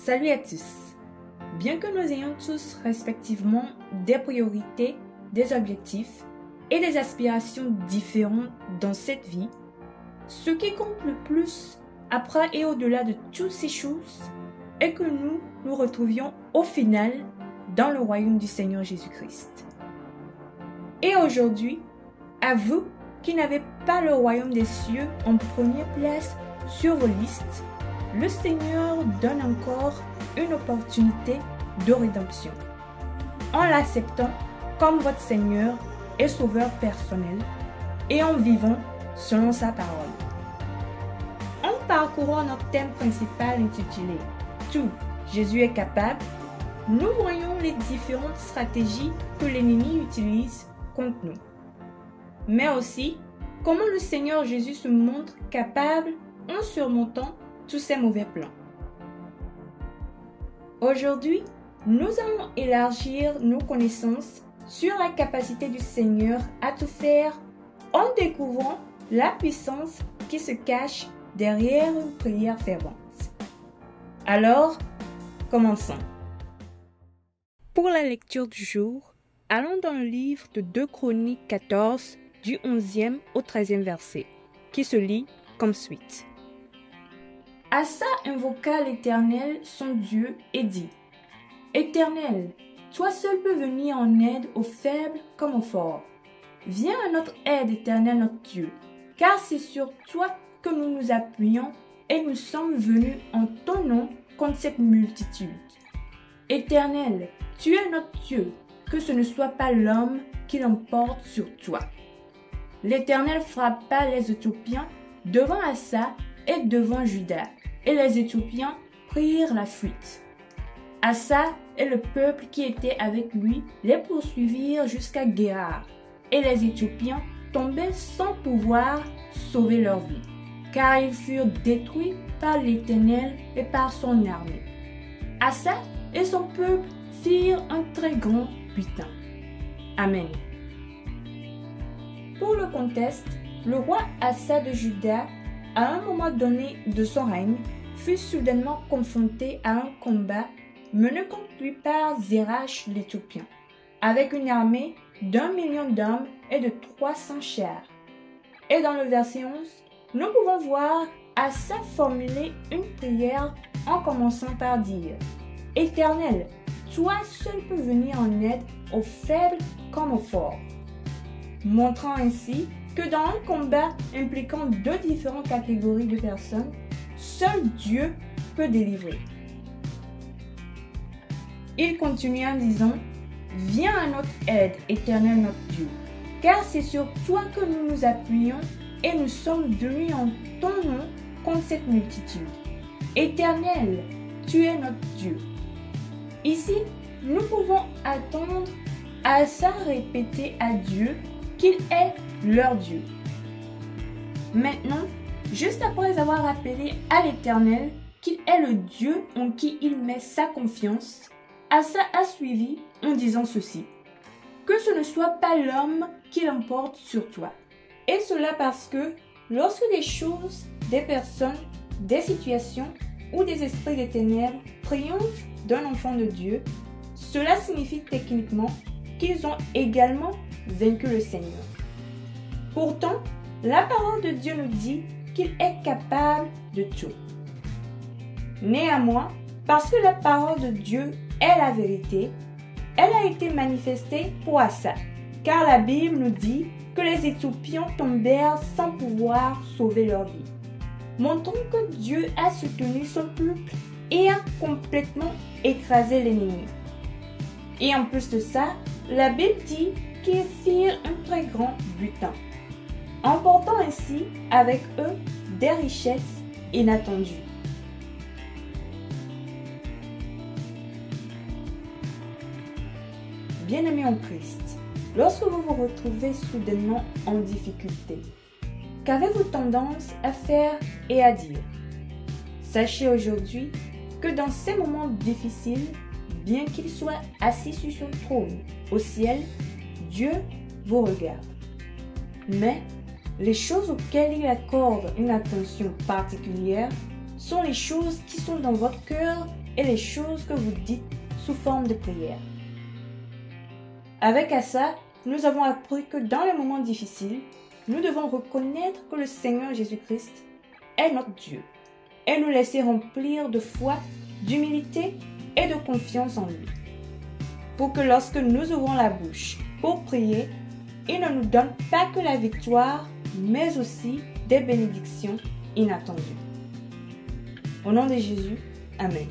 Salut à tous! Bien que nous ayons tous respectivement des priorités, des objectifs et des aspirations différentes dans cette vie, ce qui compte le plus après et au-delà de toutes ces choses est que nous nous retrouvions au final dans le royaume du Seigneur Jésus-Christ. Et aujourd'hui, à vous qui n'avez pas le royaume des cieux en première place sur vos listes, le Seigneur donne encore une opportunité de rédemption en l'acceptant comme votre Seigneur et Sauveur personnel et en vivant selon sa parole. En parcourant notre thème principal intitulé « Tout, Jésus est capable », nous voyons les différentes stratégies que l'ennemi utilise contre nous, mais aussi comment le Seigneur Jésus se montre capable en surmontant tous ces mauvais plans. Aujourd'hui, nous allons élargir nos connaissances sur la capacité du Seigneur à tout faire en découvrant la puissance qui se cache derrière une prière fervente. Alors, commençons. Pour la lecture du jour, allons dans le livre de 2 Chroniques 14, du 11e au 13e verset, qui se lit comme suit. Asa invoqua l'Éternel, son Dieu, et dit : Éternel, toi seul peux venir en aide aux faibles comme aux forts. Viens à notre aide, Éternel notre Dieu, car c'est sur toi que nous nous appuyons et nous sommes venus en ton nom contre cette multitude. Éternel, tu es notre Dieu, que ce ne soit pas l'homme qui l'emporte sur toi. L'Éternel frappa les Éthiopiens devant Asa et devant Juda, et les Éthiopiens prirent la fuite. Asa et le peuple qui était avec lui les poursuivirent jusqu'à Guérar, et les Éthiopiens tombaient sans pouvoir sauver leur vie, car ils furent détruits par l'Éternel et par son armée. Asa et son peuple firent un très grand butin. Amen. Pour le contexte, le roi Asa de Juda, à un moment donné de son règne, fut soudainement confronté à un combat mené contre lui par Zérach l'Éthiopien, avec une armée d'1 million d'hommes et de 300 chars. Et dans le verset 11, nous pouvons voir Asa formuler une prière en commençant par dire « Éternel, toi seul peux venir en aide aux faibles comme aux forts », montrant ainsi que dans un combat impliquant deux différentes catégories de personnes, seul Dieu peut délivrer. Il continue en disant « Viens à notre aide, Éternel notre Dieu, car c'est sur toi que nous nous appuyons et nous sommes venus en ton nom contre cette multitude. Éternel, tu es notre Dieu. » Ici, nous pouvons attendre Asa répéter à Dieu qu'il est leur Dieu. Maintenant, juste après avoir appelé à l'Éternel qu'il est le Dieu en qui il met sa confiance, Asa a suivi en disant ceci : que ce ne soit pas l'homme qui l'emporte sur toi. Et cela parce que lorsque des choses, des personnes, des situations ou des esprits des ténèbres triomphent d'un enfant de Dieu, cela signifie techniquement qu'ils ont également vaincu le Seigneur. Pourtant, la parole de Dieu nous dit qu'il est capable de tout. Néanmoins, parce que la parole de Dieu est la vérité, elle a été manifestée pour Asa, car la Bible nous dit que les Éthiopiens tombèrent sans pouvoir sauver leur vie, montrant que Dieu a soutenu son peuple et a complètement écrasé l'ennemi. Et en plus de ça, la Bible dit qu'ils firent un très grand butin, emportant ainsi avec eux des richesses inattendues. Bien-aimés en Christ, lorsque vous vous retrouvez soudainement en difficulté, qu'avez-vous tendance à faire et à dire ? Sachez aujourd'hui que dans ces moments difficiles, bien qu'il soit assis sur son trône au ciel, Dieu vous regarde. Mais les choses auxquelles il accorde une attention particulière sont les choses qui sont dans votre cœur et les choses que vous dites sous forme de prière. Avec ça, nous avons appris que dans les moments difficiles, nous devons reconnaître que le Seigneur Jésus-Christ est notre Dieu et nous laisser remplir de foi, d'humilité et de confiance en lui. Pour que lorsque nous ouvrons la bouche pour prier, il ne nous donne pas que la victoire, mais aussi des bénédictions inattendues. Au nom de Jésus, Amen.